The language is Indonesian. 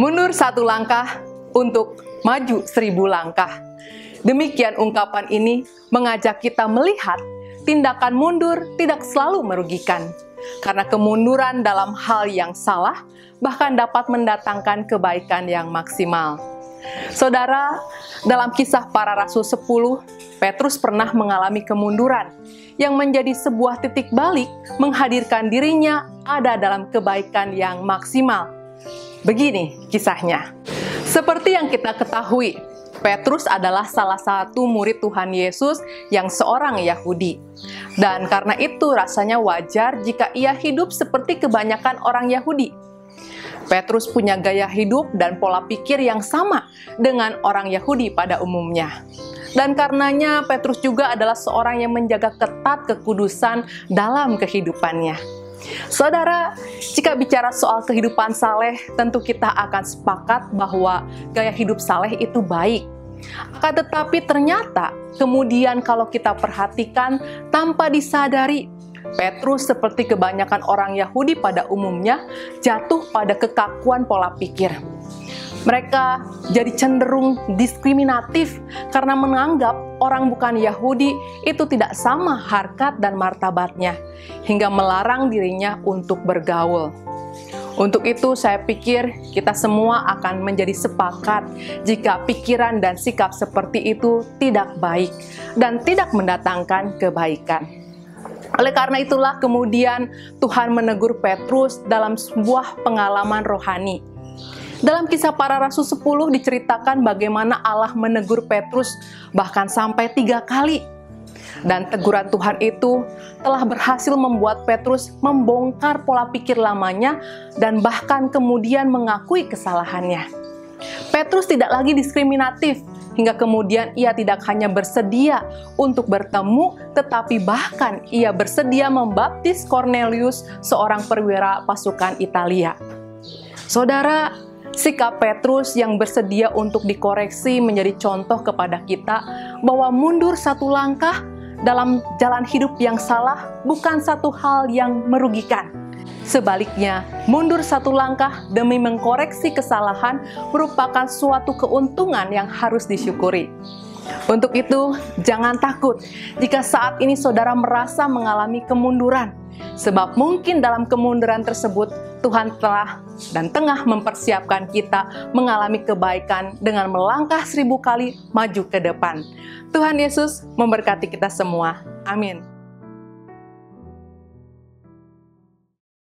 Mundur satu langkah untuk maju 1000 langkah. Demikian ungkapan ini mengajak kita melihat tindakan mundur tidak selalu merugikan. Karena kemunduran dalam hal yang salah bahkan dapat mendatangkan kebaikan yang maksimal. Saudara, dalam kisah para rasul 10, Petrus pernah mengalami kemunduran yang menjadi sebuah titik balik menghadirkan dirinya ada dalam kebaikan yang maksimal. Begini kisahnya. Seperti yang kita ketahui, Petrus adalah salah satu murid Tuhan Yesus yang seorang Yahudi. Dan karena itu rasanya wajar jika ia hidup seperti kebanyakan orang Yahudi. Petrus punya gaya hidup dan pola pikir yang sama dengan orang Yahudi pada umumnya. Dan karenanya Petrus juga adalah seorang yang menjaga ketat kekudusan dalam kehidupannya. Saudara, jika bicara soal kehidupan saleh, tentu kita akan sepakat bahwa gaya hidup saleh itu baik. Akan tetapi ternyata kemudian kalau kita perhatikan tanpa disadari, Petrus seperti kebanyakan orang Yahudi pada umumnya jatuh pada kekakuan pola pikir. Mereka jadi cenderung diskriminatif karena menganggap orang bukan Yahudi itu tidak sama harkat dan martabatnya, hingga melarang dirinya untuk bergaul. Untuk itu saya pikir kita semua akan menjadi sepakat jika pikiran dan sikap seperti itu tidak baik dan tidak mendatangkan kebaikan. Oleh karena itulah kemudian Tuhan menegur Petrus dalam sebuah pengalaman rohani. Dalam kisah para rasul 10 diceritakan bagaimana Allah menegur Petrus bahkan sampai 3 kali. Dan teguran Tuhan itu telah berhasil membuat Petrus membongkar pola pikir lamanya dan bahkan kemudian mengakui kesalahannya. Petrus tidak lagi diskriminatif, hingga kemudian ia tidak hanya bersedia untuk bertemu, tetapi bahkan ia bersedia membaptis Cornelius, seorang perwira pasukan Italia. Saudara, sikap Petrus yang bersedia untuk dikoreksi menjadi contoh kepada kita bahwa mundur satu langkah dalam jalan hidup yang salah bukan satu hal yang merugikan. Sebaliknya, mundur satu langkah demi mengkoreksi kesalahan merupakan suatu keuntungan yang harus disyukuri. Untuk itu, jangan takut jika saat ini saudara merasa mengalami kemunduran, sebab mungkin dalam kemunduran tersebut Tuhan telah dan tengah mempersiapkan kita mengalami kebaikan dengan melangkah 1000 kali maju ke depan. Tuhan Yesus memberkati kita semua. Amin.